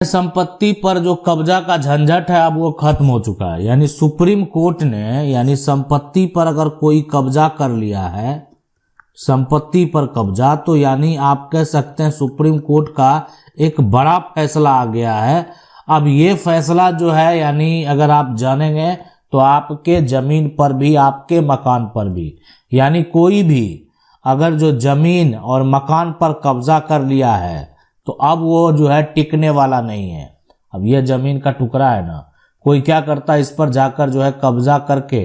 संपत्ति पर जो कब्जा का झंझट है अब वो खत्म हो चुका है। यानी सुप्रीम कोर्ट ने यानी संपत्ति पर अगर कोई कब्जा कर लिया है, संपत्ति पर कब्जा, तो यानी आप कह सकते हैं सुप्रीम कोर्ट का एक बड़ा फैसला आ गया है। अब ये फैसला जो है यानी अगर आप जानेंगे तो आपके जमीन पर भी, आपके मकान पर भी, यानी कोई भी अगर जो जमीन और मकान पर कब्जा कर लिया है तो अब वो जो है टिकने वाला नहीं है। अब ये जमीन का टुकड़ा है ना, कोई क्या करता है इस पर जाकर जो है कब्जा करके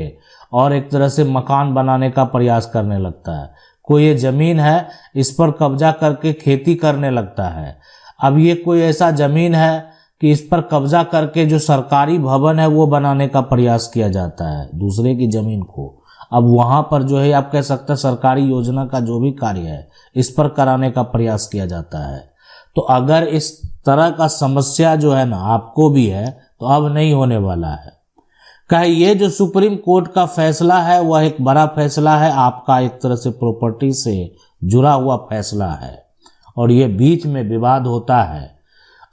और एक तरह से मकान बनाने का प्रयास करने लगता है। कोई ये जमीन है इस पर कब्जा करके खेती करने लगता है। अब ये कोई ऐसा जमीन है कि इस पर कब्जा करके जो सरकारी भवन है वो बनाने का प्रयास किया जाता है दूसरे की जमीन को। अब वहां पर जो है आप कह सकते हैं सरकारी योजना का जो भी कार्य है इस पर कराने का प्रयास किया जाता है। तो अगर इस तरह का समस्या जो है ना आपको भी है तो अब नहीं होने वाला है। कहे ये जो सुप्रीम कोर्ट का फैसला है वह एक बड़ा फैसला है, आपका एक तरह से प्रॉपर्टी से जुड़ा हुआ फैसला है और ये बीच में विवाद होता है।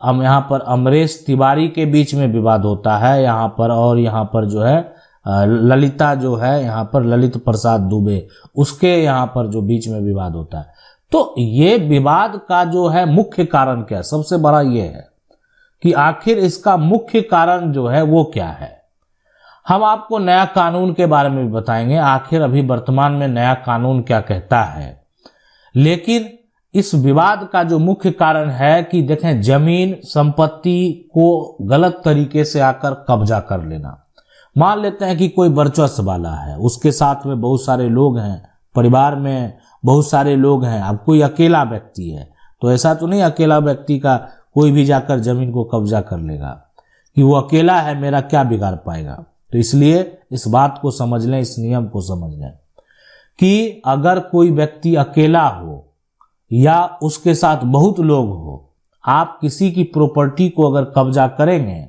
अब यहाँ पर अमरीश तिवारी के बीच में विवाद होता है यहाँ पर, और यहाँ पर जो है ललिता जो है यहाँ पर ललित प्रसाद दुबे, उसके यहाँ पर जो बीच में विवाद होता है। तो ये विवाद का जो है मुख्य कारण क्या है, सबसे बड़ा ये है कि आखिर इसका मुख्य कारण जो है वो क्या है। हम आपको नया कानून के बारे में भी बताएंगे, आखिर अभी वर्तमान में नया कानून क्या कहता है। लेकिन इस विवाद का जो मुख्य कारण है कि देखें जमीन संपत्ति को गलत तरीके से आकर कब्जा कर लेना। मान लेते हैं कि कोई वर्चस्व वाला है, उसके साथ में बहुत सारे लोग हैं, परिवार में बहुत सारे लोग हैं। अब कोई अकेला व्यक्ति है तो ऐसा तो नहीं अकेला व्यक्ति का कोई भी जाकर जमीन को कब्जा कर लेगा कि वो अकेला है मेरा क्या बिगाड़ पाएगा। तो इसलिए इस बात को समझ लें, इस नियम को समझ लें कि अगर कोई व्यक्ति अकेला हो या उसके साथ बहुत लोग हो, आप किसी की प्रॉपर्टी को अगर कब्जा करेंगे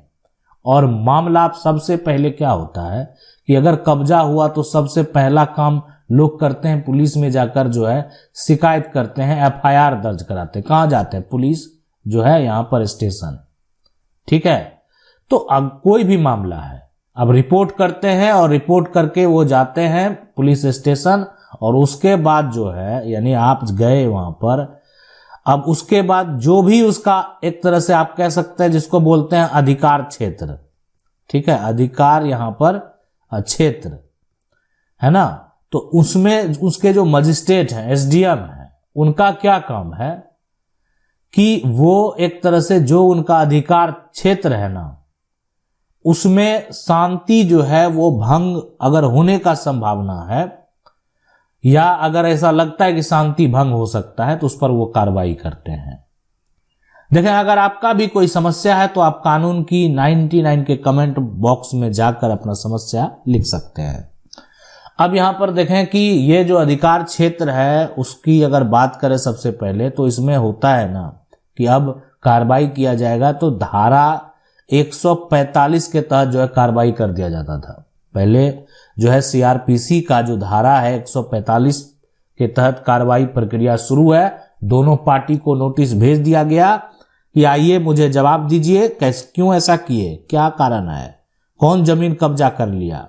और मामला सबसे पहले क्या होता है कि अगर कब्जा हुआ तो सबसे पहला काम लोग करते हैं पुलिस में जाकर जो है शिकायत करते हैं, एफआईआर दर्ज कराते हैं। कहाँ जाते हैं? पुलिस जो है यहाँ पर स्टेशन, ठीक है। तो अब कोई भी मामला है अब रिपोर्ट करते हैं और रिपोर्ट करके वो जाते हैं पुलिस स्टेशन और उसके बाद जो है यानी आप गए वहां पर, अब उसके बाद जो भी उसका एक तरह से आप कह सकते हैं जिसको बोलते हैं अधिकार क्षेत्र, ठीक है, अधिकार यहाँ पर क्षेत्र है ना। तो उसमें उसके जो मजिस्ट्रेट हैं, एसडीएम हैं, उनका क्या काम है कि वो एक तरह से जो उनका अधिकार क्षेत्र है ना उसमें शांति जो है वो भंग अगर होने का संभावना है या अगर ऐसा लगता है कि शांति भंग हो सकता है तो उस पर वो कार्रवाई करते हैं। देखें अगर आपका भी कोई समस्या है तो आप कानून की 99 के कमेंट बॉक्स में जाकर अपना समस्या लिख सकते हैं। अब यहां पर देखें कि ये जो अधिकार क्षेत्र है उसकी अगर बात करें सबसे पहले तो इसमें होता है ना कि अब कार्रवाई किया जाएगा तो धारा 145 के तहत जो है कार्रवाई कर दिया जाता था। पहले जो है सीआरपीसी का जो धारा है 145 के तहत कार्रवाई प्रक्रिया शुरू है। दोनों पार्टी को नोटिस भेज दिया गया कि आइए मुझे जवाब दीजिए, कैसे क्यों ऐसा किए, क्या कारण है, कौन जमीन कब्जा कर लिया।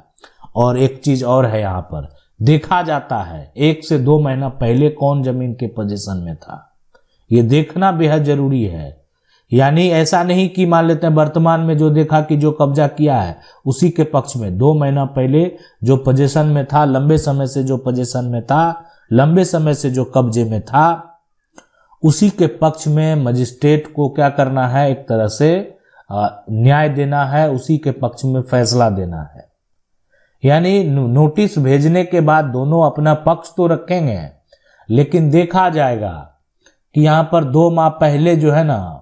और एक चीज और है यहाँ पर देखा जाता है 1 से 2 महीना पहले कौन जमीन के पोजीशन में था, ये देखना बेहद जरूरी है। यानी ऐसा नहीं कि मान लेते हैं वर्तमान में जो देखा कि जो कब्जा किया है उसी के पक्ष में 2 महीना पहले जो पोजीशन में था, लंबे समय से जो पोजीशन में था, लंबे समय से जो कब्जे में था, उसी के पक्ष में मजिस्ट्रेट को क्या करना है, एक तरह से न्याय देना है, उसी के पक्ष में फैसला देना है। यानी नोटिस भेजने के बाद दोनों अपना पक्ष तो रखेंगे लेकिन देखा जाएगा कि यहां पर 2 माह पहले जो है ना,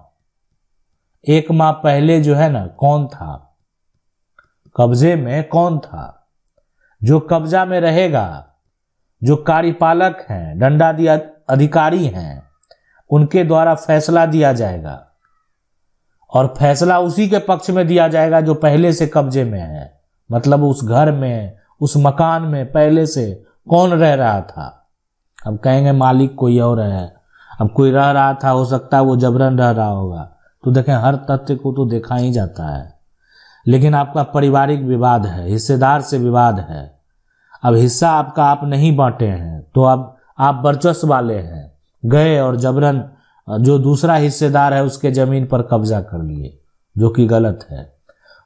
1 माह पहले जो है ना कौन था कब्जे में, कौन था जो कब्जा में रहेगा, जो कार्यपालक हैं, दंडाधी अधिकारी हैं, उनके द्वारा फैसला दिया जाएगा और फैसला उसी के पक्ष में दिया जाएगा जो पहले से कब्जे में है। मतलब उस घर में, उस मकान में पहले से कौन रह रहा था। अब कहेंगे मालिक कोई और है, अब कोई रह रहा था, हो सकता है वो जबरन रह रहा होगा, तो देखें हर तथ्य को तो देखा ही जाता है। लेकिन आपका पारिवारिक विवाद है, हिस्सेदार से विवाद है, अब हिस्सा आपका आप नहीं बांटे हैं, तो अब आप वर्चस्व वाले हैं, गए और जबरन जो दूसरा हिस्सेदार है उसके जमीन पर कब्जा कर लिए, जो कि गलत है।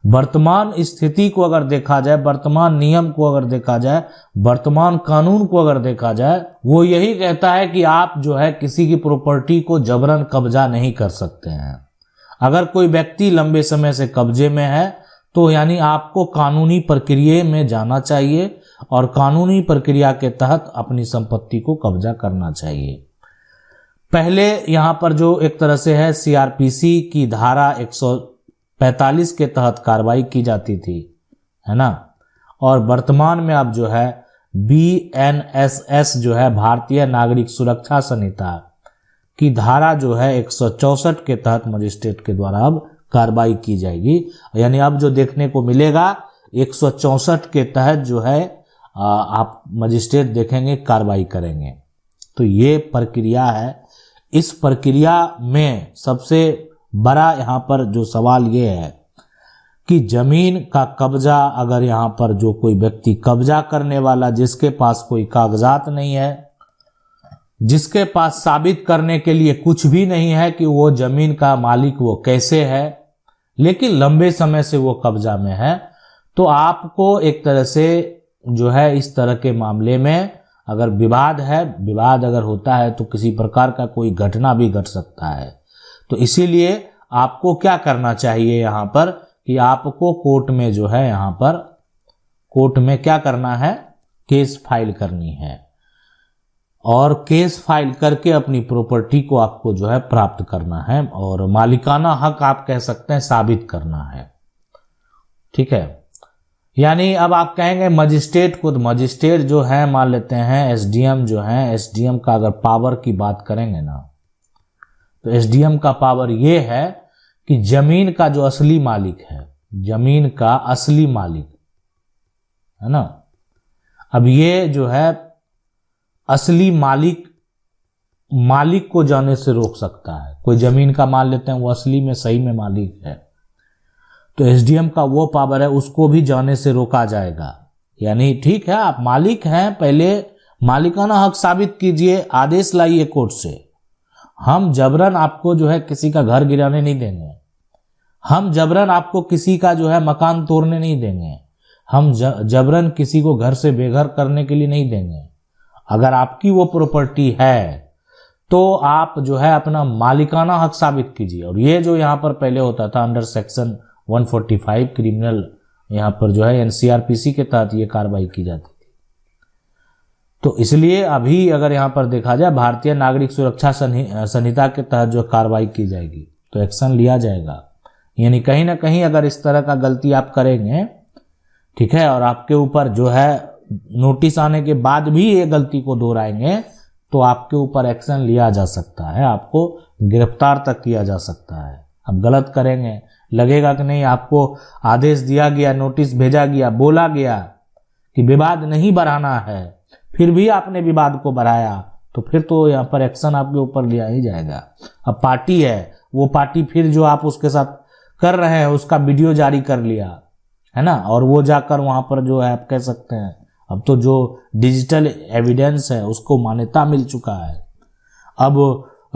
वर्तमान स्थिति को अगर देखा जाए, वर्तमान नियम को अगर देखा जाए, वर्तमान कानून को अगर देखा जाए, वो यही कहता है कि आप जो है किसी की प्रॉपर्टी को जबरन कब्जा नहीं कर सकते हैं। अगर कोई व्यक्ति लंबे समय से कब्जे में है तो यानी आपको कानूनी प्रक्रिया में जाना चाहिए और कानूनी प्रक्रिया के तहत अपनी संपत्ति को कब्जा करना चाहिए। पहले यहाँ पर जो एक तरह से है सीआरपीसी की धारा 145 के तहत कार्रवाई की जाती थी, है ना, और वर्तमान में अब जो है BNSS जो है भारतीय नागरिक सुरक्षा संहिता की धारा जो है 164 के तहत मजिस्ट्रेट के द्वारा अब कार्रवाई की जाएगी। यानी अब जो देखने को मिलेगा 164 के तहत जो है आप मजिस्ट्रेट देखेंगे, कार्रवाई करेंगे। तो ये प्रक्रिया है। इस प्रक्रिया में सबसे बड़ा यहाँ पर जो सवाल ये है कि जमीन का कब्जा, अगर यहाँ पर जो कोई व्यक्ति कब्जा करने वाला जिसके पास कोई कागजात नहीं है, जिसके पास साबित करने के लिए कुछ भी नहीं है कि वो जमीन का मालिक वो कैसे है, लेकिन लंबे समय से वो कब्जा में है, तो आपको एक तरह से जो है इस तरह के मामले में अगर विवाद है, विवाद अगर होता है तो किसी प्रकार का कोई घटना भी घट सकता है। तो इसीलिए आपको क्या करना चाहिए यहाँ पर कि आपको कोर्ट में जो है यहाँ पर कोर्ट में क्या करना है, केस फाइल करनी है और केस फाइल करके अपनी प्रॉपर्टी को आपको जो है प्राप्त करना है और मालिकाना हक आप कह सकते हैं साबित करना है। ठीक है, यानी अब आप कहेंगे मजिस्ट्रेट को, तो मजिस्ट्रेट जो है मान लेते हैं एसडीएम जो है, एसडीएम का अगर पावर की बात करेंगे ना तो एसडीएम का पावर ये है कि जमीन का जो असली मालिक है, जमीन का असली मालिक है ना, अब ये जो है असली मालिक को जाने से रोक सकता है। कोई जमीन का मान लेते हैं वो असली में सही में मालिक है, तो एसडीएम का वो पावर है, उसको भी जाने से रोका जाएगा। यानी ठीक है आप मालिक हैं, पहले मालिकाना हक साबित कीजिए, आदेश लाइए कोर्ट से। हम जबरन आपको जो है किसी का घर गिराने नहीं देंगे, हम जबरन आपको किसी का जो है मकान तोड़ने नहीं देंगे, हम जबरन किसी को घर से बेघर करने के लिए नहीं देंगे। अगर आपकी वो प्रॉपर्टी है तो आप जो है अपना मालिकाना हक साबित कीजिए। और ये जो यहाँ पर पहले होता था अंडर सेक्शन 145 क्रिमिनल, यहाँ पर जो है एनसीआरपीसी के तहत ये कार्रवाई की जाती थी। तो इसलिए अभी अगर यहाँ पर देखा जाए भारतीय नागरिक सुरक्षा संहिता के तहत जो कार्रवाई की जाएगी तो एक्शन लिया जाएगा। यानी कहीं ना कहीं अगर इस तरह का गलती आप करेंगे, ठीक है, और आपके ऊपर जो है नोटिस आने के बाद भी ये गलती को दोहराएंगे तो आपके ऊपर एक्शन लिया जा सकता है, आपको गिरफ्तार तक किया जा सकता है। अब गलत करेंगे, लगेगा कि नहीं आपको आदेश दिया गया, नोटिस भेजा गया, बोला गया कि विवाद नहीं बढ़ाना है, फिर भी आपने विवाद को बढ़ाया, तो फिर तो यहाँ पर एक्शन आपके ऊपर लिया ही जाएगा। अब पार्टी है, वो पार्टी फिर जो आप उसके साथ कर रहे हैं उसका वीडियो जारी कर लिया है ना, और वो जाकर वहां पर जो है आप कह सकते हैं अब तो जो डिजिटल एविडेंस है उसको मान्यता मिल चुका है। अब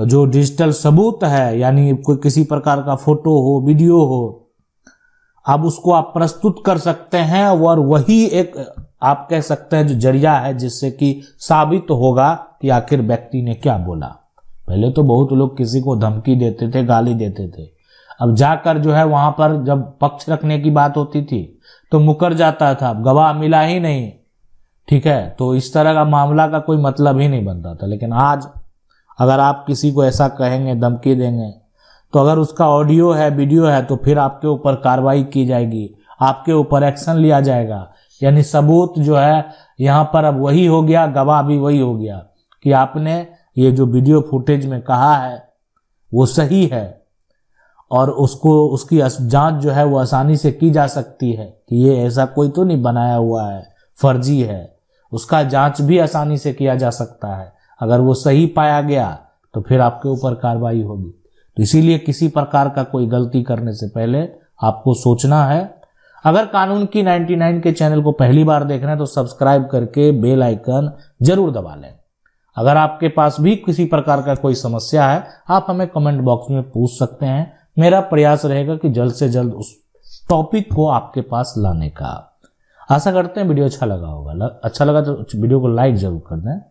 जो डिजिटल सबूत है, यानी कोई किसी प्रकार का फोटो हो, वीडियो हो, अब उसको आप प्रस्तुत कर सकते हैं और वही एक आप कह सकते हैं जो जरिया है जिससे कि साबित होगा कि आखिर व्यक्ति ने क्या बोला। पहले तो बहुत लोग किसी को धमकी देते थे, गाली देते थे, अब जाकर जो है वहां पर जब पक्ष रखने की बात होती थी तो मुकर जाता था, गवाह मिला ही नहीं, ठीक है, तो इस तरह का मामला का कोई मतलब ही नहीं बनता था। लेकिन आज अगर आप किसी को ऐसा कहेंगे, धमकी देंगे, तो अगर उसका ऑडियो है, वीडियो है, तो फिर आपके ऊपर कार्रवाई की जाएगी, आपके ऊपर एक्शन लिया जाएगा। यानी सबूत जो है यहाँ पर अब वही हो गया, गवाह भी वही हो गया कि आपने ये जो वीडियो फुटेज में कहा है वो सही है और उसकी जांच जो है वो आसानी से की जा सकती है कि ये ऐसा कोई तो नहीं बनाया हुआ है, फर्जी है, उसका जांच भी आसानी से किया जा सकता है। अगर वो सही पाया गया तो फिर आपके ऊपर कार्रवाई होगी। तो इसीलिए किसी प्रकार का कोई गलती करने से पहले आपको सोचना है। अगर कानून की 99 के चैनल को पहली बार देख रहे हैं तो सब्सक्राइब करके बेल आइकन जरूर दबा लें। अगर आपके पास भी किसी प्रकार का कोई समस्या है, आप हमें कमेंट बॉक्स में पूछ सकते हैं। मेरा प्रयास रहेगा कि जल्द से जल्द उस टॉपिक को आपके पास लाने का। आशा करते हैं वीडियो अच्छा लगा होगा। अच्छा लगा तो वीडियो को लाइक जरूर कर दें।